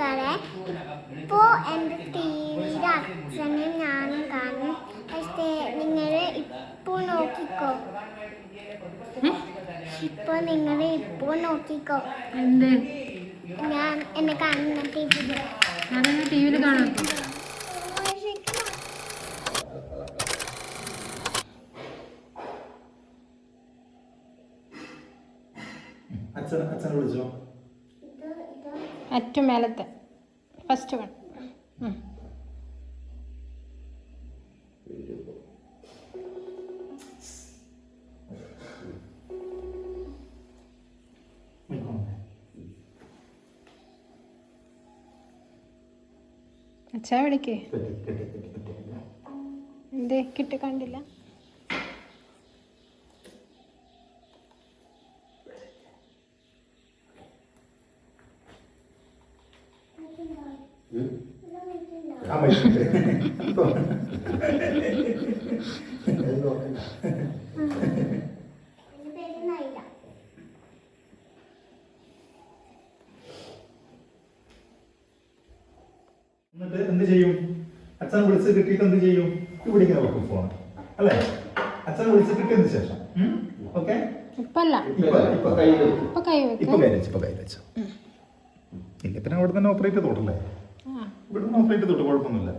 കൂട്ടുകാരെ, ഇപ്പോൾ എൻ്റെ ടിവിയിൽ അച്ഛനും ഞാനും കാണും. പക്ഷേ നിങ്ങൾ ഇപ്പോൾ നോക്കിക്കോ, ഇപ്പോൾ നോക്കിക്കോ. എന്ത് ഞാൻ എന്നെ കാണുന്ന ടിവിയിൽ കാണാം. അച്ഛനെ വിളിച്ചോ. ഏറ്റവും മേലത്തെ ഫസ്റ്റ് വൺ. അച്ഛാ വിളിക്കേ. എന്തേ കിട്ടി കണ്ടില്ല? എന്നിട്ട് എന്ത് ചെയ്യും? അച്ഛനെ വിളിച്ച് കിട്ടിയിട്ട് എന്ത് ചെയ്യും? ഇവിടെ ഇങ്ങനെ വെക്കും ഫോൺ, അല്ലേ? അച്ഛനെ വിളിച്ച് കിട്ടിയതിന് ശേഷം ഓക്കെ. ഇല്ല, പിന്നെ അവിടെ തന്നെ ഓപ്പറേറ്റ് ചെയ്തോട്ടല്ലേ? ഇവിടെ നിന്ന് ഓപ്പറേറ്റ് ചെയ്തോട്ട് കുഴപ്പമൊന്നുമില്ല.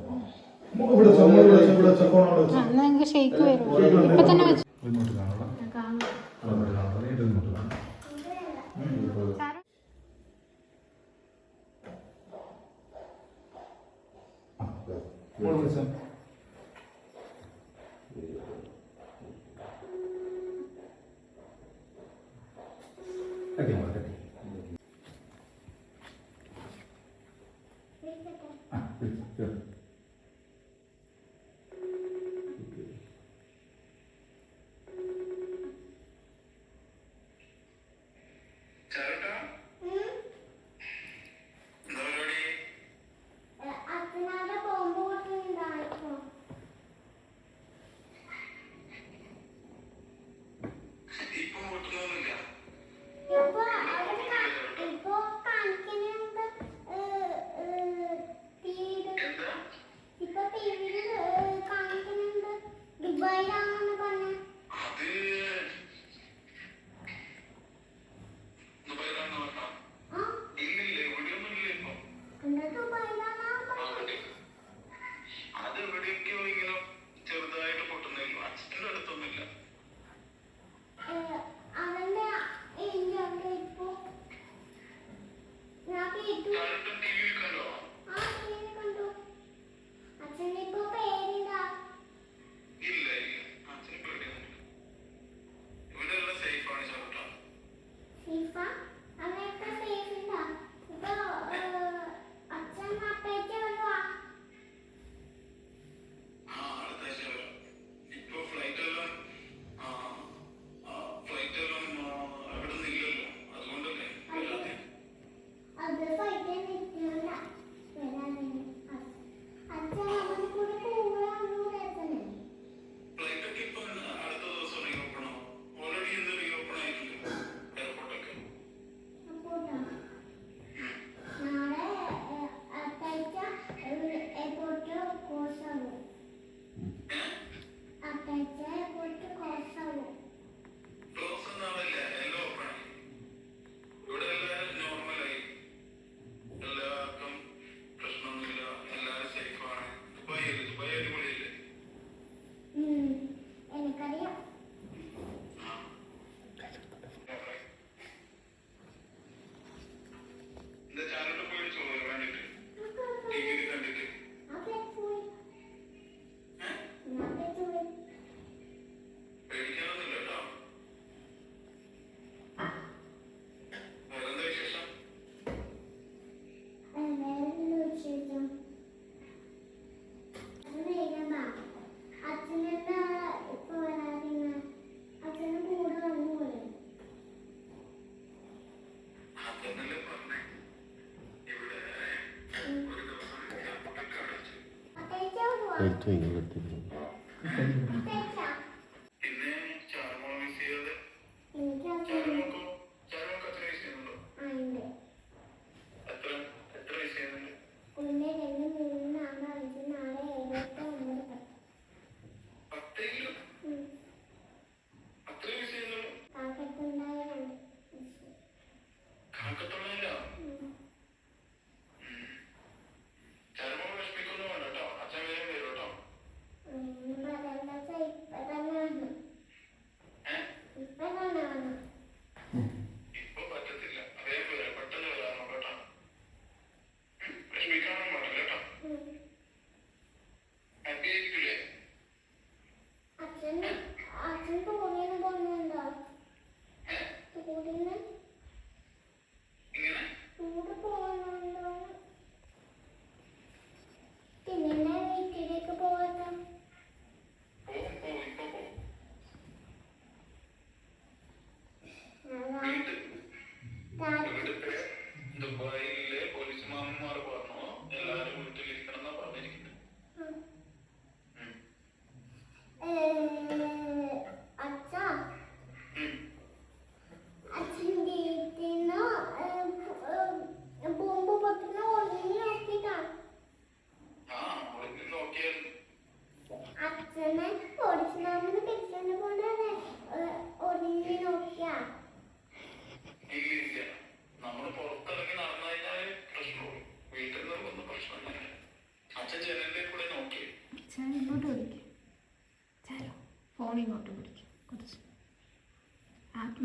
ഫോൺ ഇങ്ങോട്ട് പിടിക്കും കുറച്ച്.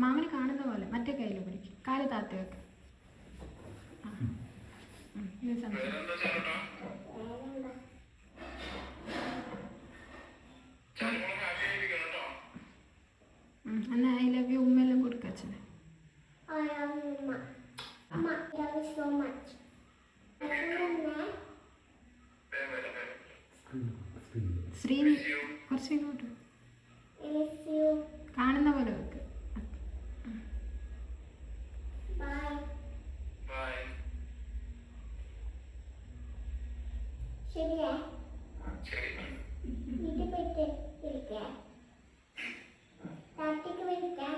മാമന് കാണുന്ന പോലെ മറ്റേ കയ്യിൽ പിടിക്കും. കാല് താത്തി വെക്ക്. ഇത് സംസാരിക്കും. എന്നാ ഐ ലവ് യു ഉമ്മെല്ലാം കൊടുക്കുക അച്ഛന്. I love you, Mama. Mama, I love you so much. Sreeni കുറച്ച് ഇങ്ങോട്ട് Miss you. കാണുന്ന പോലെ വെക്ക്. Bye. ശരിയേ? വീട്ടിൽ പോയിട്ട് വിളിക്കേ? രാത്രിക്ക് വിളിക്കേ?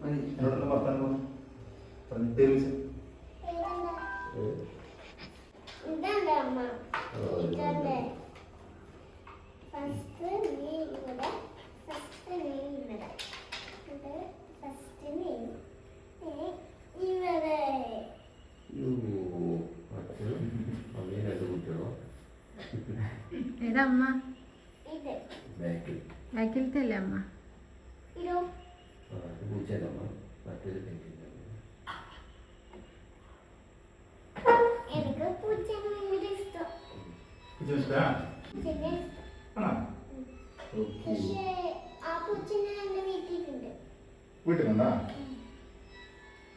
എന്നോടൊന്ന് വർത്താനം പറഞ്ഞു തേവിച്ച് ഇതല്ലേ അമ്മ? ഇതല്ലേ? ഫസ്റ്റ് നീ ഇവിടെ, ഫസ്റ്റ് നീ ഇവിടെ, ഇത് ഫസ്റ്റ് നീ ഇവിടെ. ഏതാ അമ്മ? ഇത് ബാക്കിലത്തെ അല്ലേ അമ്മ? ഇതോ? എനിക്ക് പൂച്ചേനെ ഭയങ്കര ഇഷ്ടം. പൂച്ചേനെ ഇഷ്ടം. പക്ഷേ ആ പൂച്ചനെ എന്റെ വീട്ടിലുണ്ട്. വീട്ടിലുണ്ടാ?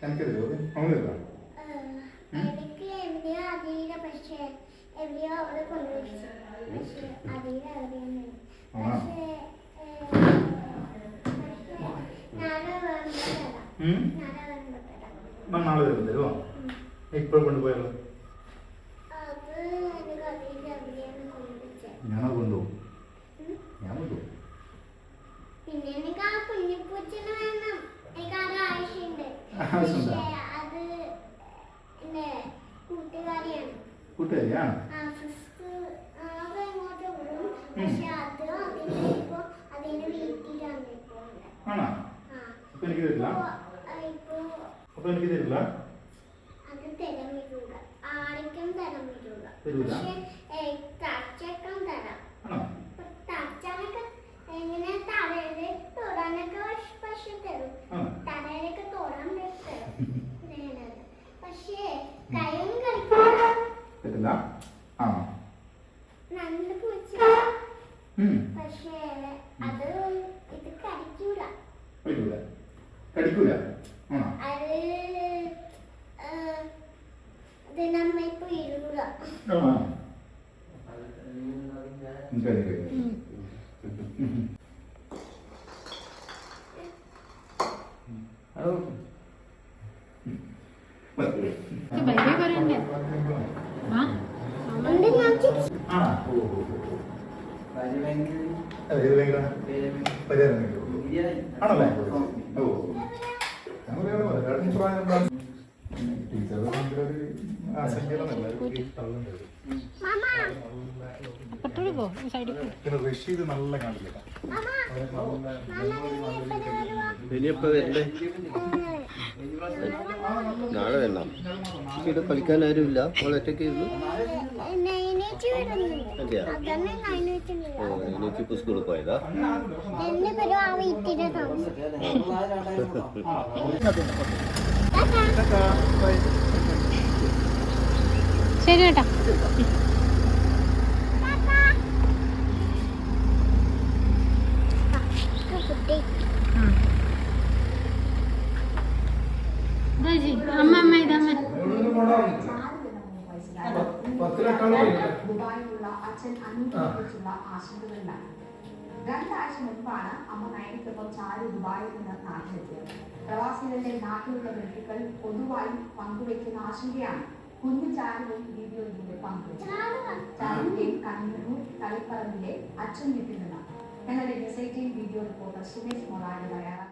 എനിക്കറിയോ അവളില്ല. എനിക്ക് എവിടെയോ അറിയില്ല, പക്ഷേ എവിടെയോ അവിടെ കൊണ്ടുവച്ചു. പക്ഷേ അറിയില്ല അറിയുന്നു. പക്ഷേ നാളെ വരുമ്പോ തരാം. നാളെ വരുമ്പോ തരാം. നാളെ വരുന്നതോ? ഇപ്പോഴും കൊണ്ടുപോയാലോ? അത് എനിക്ക് അറിയില്ല എവിടെയാണ് കൊണ്ടുവച്ചത്. ഞാനത് കൊണ്ടുപോകും. ഞാൻ കൊണ്ടുപോകും. പിന്നെ എനിക്ക് ആ കുഞ്ഞിപ്പൂച്ചനെ വേണം. എനിക്ക് അത് ആവശ്യമുണ്ട്. ആവശ്യമുണ്ടോ? പക്ഷേ അത് എന്റെ കൂട്ടുകാരിയാണ്. കൂട്ടുകാരിയാണ്? ഫസ്റ്റ് അത് എങ്ങോട്ട് വിടും. പക്ഷെ അത് അതിനിപ്പോ അതിന്റെ വീട്ടിലാണ് ഇപ്പോ ഉള്ളത്. ആണോ? അപ്പൊ എനിക്ക് തരില്ല? അപ്പൊ എനിക്ക് തരില്ല? അത് തരാൻ വരൂല. ആർക്കും തരാൻ വരൂല. തരൂല? പക്ഷെ തച്ചക്കം തരാം. ആണോ? തച്ചാനൊക്കെ എങ്ങനെ തലയില് തൊടാനൊക്കെ പക്ഷെ തരും. തലയിലൊക്കെ തൊടാൻ തരും. പക്ഷേ കൈയും കളിക്കില്ല. തരില്ല? ആണോ? നല്ല പൂച്ച. പക്ഷേ അത് ഇത് കടിക്കൂല. കടിക്കൂല? കടിക്കൂല? ആണോ? അത് നമ്മ ഇപ്പൊ ഇരുള. ബൈ ബൈ പറയണ്ടേ? വാ ആണല്ലേ? ഓ ടീച്ചർ റഷീദ് നല്ല കാണില്ല. ഇനിയപ്പോ വരണ്ടേ? നാളെ വരണം. ഇവിടെ കളിക്കാൻ ആരും ഇല്ല. ഒറ്റയ്ക്ക് ഇരുന്നു. അതെയാ? ഓ എനിക്ക് ഇപ്പൊ സ്കൂളിൽ പോയതാ? ശരി കേട്ടോ. അമ്മ അമ്മ ഇതമ്മ ദുബായിലുള്ള അച്ഛൻ അനൂപിനെക്കുറിച്ചുള്ള ആശങ്കകളിലാണ്. 2 ആഴ്ച മുൻപാണ് അമ്മ നയനയ്ക്കൊപ്പം ചാരു ദുബായിൽ നിന്ന് നാട്ടിലെത്തിയത്. പ്രവാസികളുടെ നാട്ടിലുള്ള ബന്ധുക്കൾ പൊതുവായി പങ്കുവയ്ക്കുന്ന ആശങ്കയാണ് കുഞ്ഞു ചാരുവും വീഡിയോയിലൂടെ പങ്കുവച്ചത്. ചാരുവിന്റെയും കണ്ണൂർ തളിപ്പറമ്പിലെ അച്ഛൻ വീട്ടിൽ നിന്നാണ് ഞങ്ങളുടെ ഡിസൈറ്റിംഗ് വീഡിയോ റിപ്പോർട്ടർ സുമേഷ് മൊറാട് തയ്യാറാക്കി.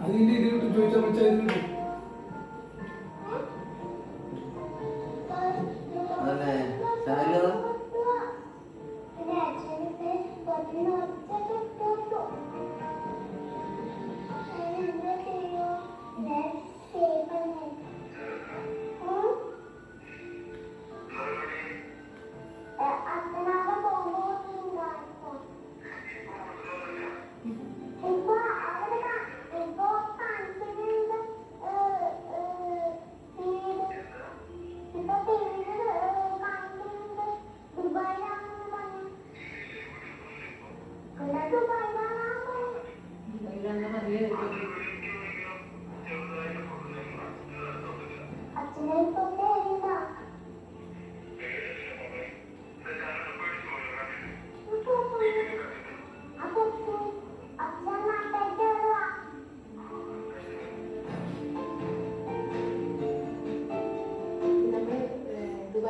അതിന്റെ ഇതിലോട്ട് ചോദിച്ചാൽ വെച്ചാൽ അതല്ലേ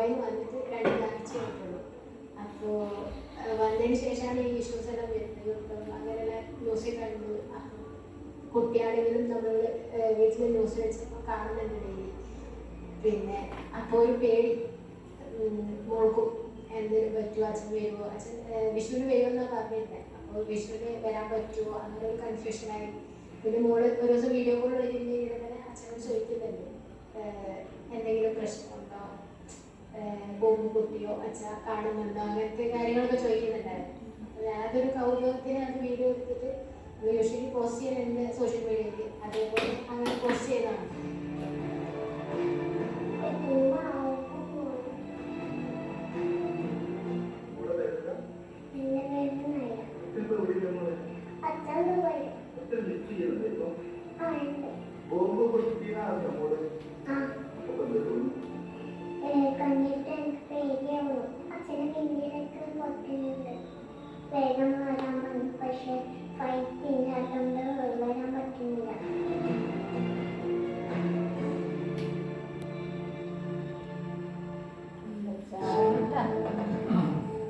ദുബായിൽ വന്നിട്ട് 2 ആഴ്ചയായിട്ടുള്ളൂ. അപ്പോൾ വന്നതിന് ശേഷമാണ് ഈ ഇഷ്യൂസ് എല്ലാം വരുന്നത്. ഇപ്പം അങ്ങനെയുള്ള ന്യൂസ് കണ്ടു. അപ്പം കുട്ടിയാണെങ്കിലും നമ്മൾ വീട്ടിൽ ന്യൂസ് വെച്ചപ്പോൾ കാണുന്നുണ്ട് ഡെയിലി. പിന്നെ അപ്പോൾ ഒരു പേടി മോൾക്കും എന്തെങ്കിലും പറ്റുമോ, അച്ഛൻ വരുമോ, അച്ഛൻ വിഷുവിന് വരുമെന്നാണ് പറഞ്ഞിരുന്നത്. അപ്പോൾ വിഷുവിന് വരാൻ പറ്റുമോ അങ്ങനെ ഒരു കൺഫ്യൂഷനായി. പിന്നെ മോള് ഒരു ദിവസം വീഡിയോ കോൾ വിളിക്കുമ്പോൾ തന്നെ അച്ഛനോട് ചോദിക്കുന്നുണ്ട് എന്തെങ്കിലും പ്രശ്നമുണ്ടോ, ബോംബ് പൊട്ടിയോ, അച്ഛൻ കാണുന്നുണ്ടോ, അങ്ങനത്തെ കാര്യങ്ങളൊക്കെ ചോദിക്കുന്നുണ്ടായിരുന്നു. അപ്പോൾ ഞാനതൊരു കൗതുകത്തിന് അത് വീഡിയോ എടുത്തിട്ട് യൂഷ്വലി പോസ്റ്റ് ചെയ്യാനുണ്ട് സോഷ്യൽ മീഡിയയിൽ. അതേപോലെ അങ്ങനെ പോസ്റ്റ് ചെയ്തതാണ്. കണ്ടിട്ട് എനിക്ക് പേടിയാവുന്നു. അച്ഛനെ പിന്നീടൊക്കെ പൊട്ടുന്നുണ്ട്. വേഗം വരാൻ പറഞ്ഞു. പക്ഷെ ഫൈറ്റ് ഇല്ലാത്തതുകൊണ്ട് വരാൻ പറ്റുന്നില്ല.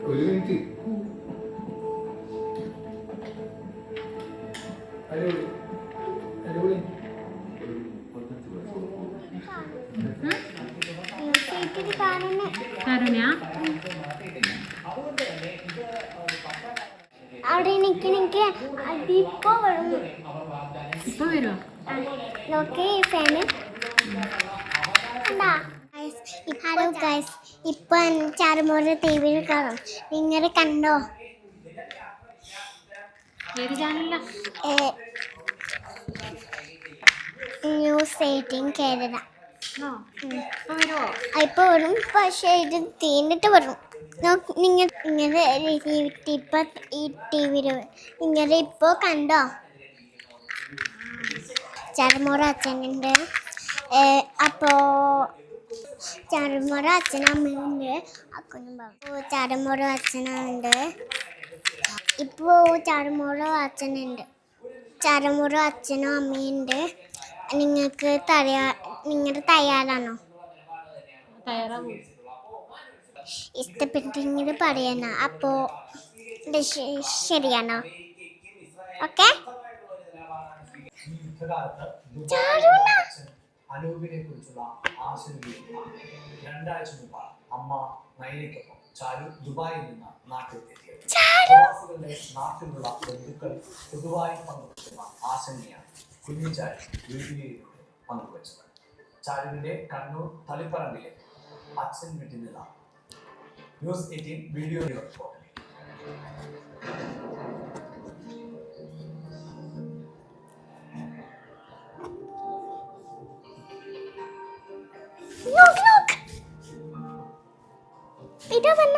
ഒരു മിനിറ്റ്. അടിപൊളി അടിപൊളി. അവിടെ എനിക്ക് അതിപ്പോ വരും. ഇപ്പൊ വരുമോ? നോക്കി ഫാന്. ഹലോ ഗൈസ്, ഇപ്പൊ ചാരുമോറ് ടി വിയിൽ കാണും. നിങ്ങൾ കണ്ടോ? ഏത് ചാനലിലാ? ന്യൂസ് 18 കേരള. ഇപ്പൊ വരുമോ? ഇപ്പൊ വരും, പക്ഷെ ഇത് തീർന്നിട്ട് വരും. നിങ്ങൾ ഇപ്പൊ ഈ ടി വിയിൽ നിങ്ങൾ ഇപ്പോ കണ്ടോ? ചാരുമോറ് അച്ഛനുണ്ട്. അപ്പോ ചാരുമോറ് അച്ഛനമ്മയുണ്ട്. അക്കൊന്നും പറഞ്ഞു. ചാരുമോറ് അച്ഛനുണ്ട്. ഇപ്പോ ചാരുമോറ് അച്ഛനുണ്ട്. ചാരുമോറ് അച്ഛനും അമ്മയുണ്ട്. നിങ്ങൾക്ക് നിങ്ങൾ തയ്യാറാണോ? തയ്യാറാവൂ. ഇഷ്ടപ്പെട്ടെങ്കിൽ പറയണ. അപ്പോ ശരിയാണോ? ഓക്കെ. അനൂപിനെ കുറിച്ചുള്ള ആശങ്കയില്ല. 2 ആഴ്ച മുമ്പാണ് അമ്മ നൈനയ്ക്കൊപ്പം ചാരു ദുബായിൽ നിന്ന് നാട്ടിലെത്തിയത്. പ്രവാസികളുടെ നാട്ടിലുള്ള ബന്ധുക്കൾ പൊതുവായി പങ്കുവയ്ക്കുന്ന ആശങ്കയാണ് കുഞ്ഞു ചാരു വീഡിയോയിലൂടെ പങ്കുവച്ചത്. ചാരുവിന്റെ കണ്ണൂർ തളിപ്പറമ്പിലെ അച്ഛൻ വീട്ടിൽ നിന്നാണ് ന്യൂസ് 18 വീഡിയോ റിപ്പോർട്ട്. ഇതാ വന്ന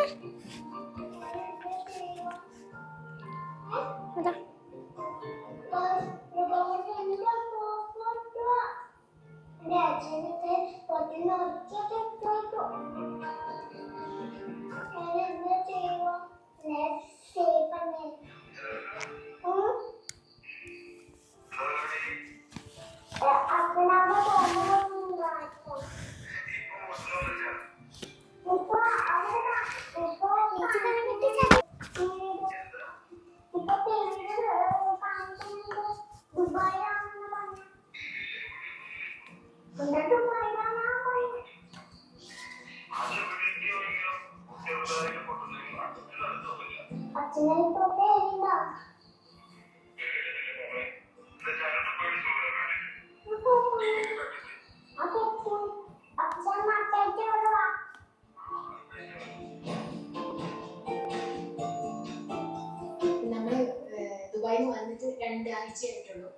ദുബായിൽ വന്നിട്ട് 2 ആഴ്ചയായിട്ടുള്ളൂ.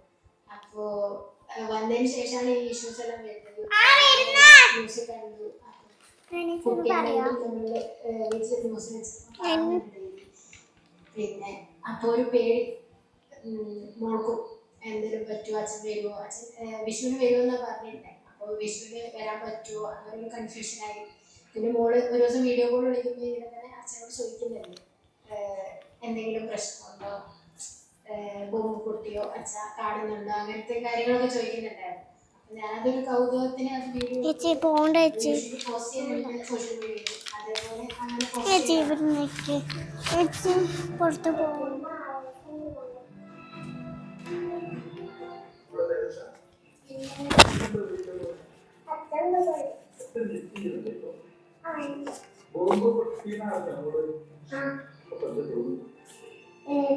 അപ്പോ വന്നതിന് ശേഷമാണ് ഈ ഇഷ്യൂസ് എല്ലാം വരുന്നത്. ന്യൂസ് കണ്ടു. കുട്ടിയാണെങ്കിലും നമ്മള് വീട്ടിൽ ന്യൂസ് വെച്ചപ്പോൾ പിന്നെ അപ്പോൾ ഒരു പേടി മോൾക്കും എന്തെങ്കിലും പറ്റുമോ, അച്ഛൻ വരുമോ, അച്ഛൻ വിഷുവിന് വരുമോ എന്നാണ് പറഞ്ഞിരുന്നത്. അപ്പോൾ വിഷുവിന് വരാൻ പറ്റുമോ അങ്ങനെ ഒരു കൺഫ്യൂഷനായി. പിന്നെ മോള് ഒരു ദിവസം വീഡിയോ കോൾ വിളിക്കുമ്പോൾ ഇങ്ങനെ അച്ഛനോട് ചോദിക്കുന്നുണ്ട് എന്തെങ്കിലും പ്രശ്നമുണ്ടോ, ബോംബ് പൊട്ടിയോ, അച്ഛൻ കാണുന്നുണ്ടോ, അങ്ങനത്തെ കാര്യങ്ങളൊക്കെ ചോദിക്കുന്നുണ്ടായിരുന്നു. ഞാനതൊരു കൗതുകത്തിന് അത് വീഡിയോ ചേച്ചി പോണ്ട ചേച്ചി. പോസ്റ്റ് ചെയ്യുന്നുണ്ട് സോഷ്യൽ മീഡിയയിൽ. അതേപോലെ അങ്ങനെ പോസ്റ്റ് ചേച്ചി ഇവിടെ നിൽക്ക്. ചേച്ചി പുറത്ത് പോകും.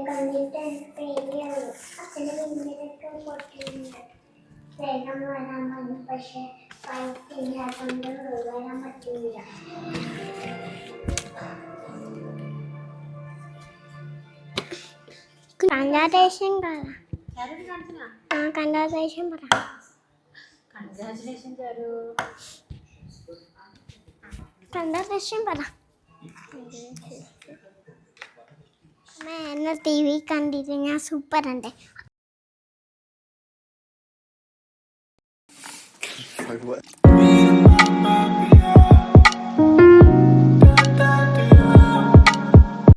കണ്ടിട്ട് പേടിയാണ്. അച്ഛൻ്റെ പിന്നിലൊക്കെ പൊട്ടിയിട്ടുണ്ട്. വേഗം വരാൻ വന്നു. പക്ഷെ പൈസ ഇല്ലാത്തതുകൊണ്ട് വരാൻ പറ്റില്ല. കൺഗ്രാജുലേഷൻ പറ. കൺഗ്രാജുലേഷൻ പറ. കൺഗ്രാജുലേഷൻ പറ. എന്നെ TV കണ്ടിട്ട് ഞാൻ സൂപ്പർ ഉണ്ട്.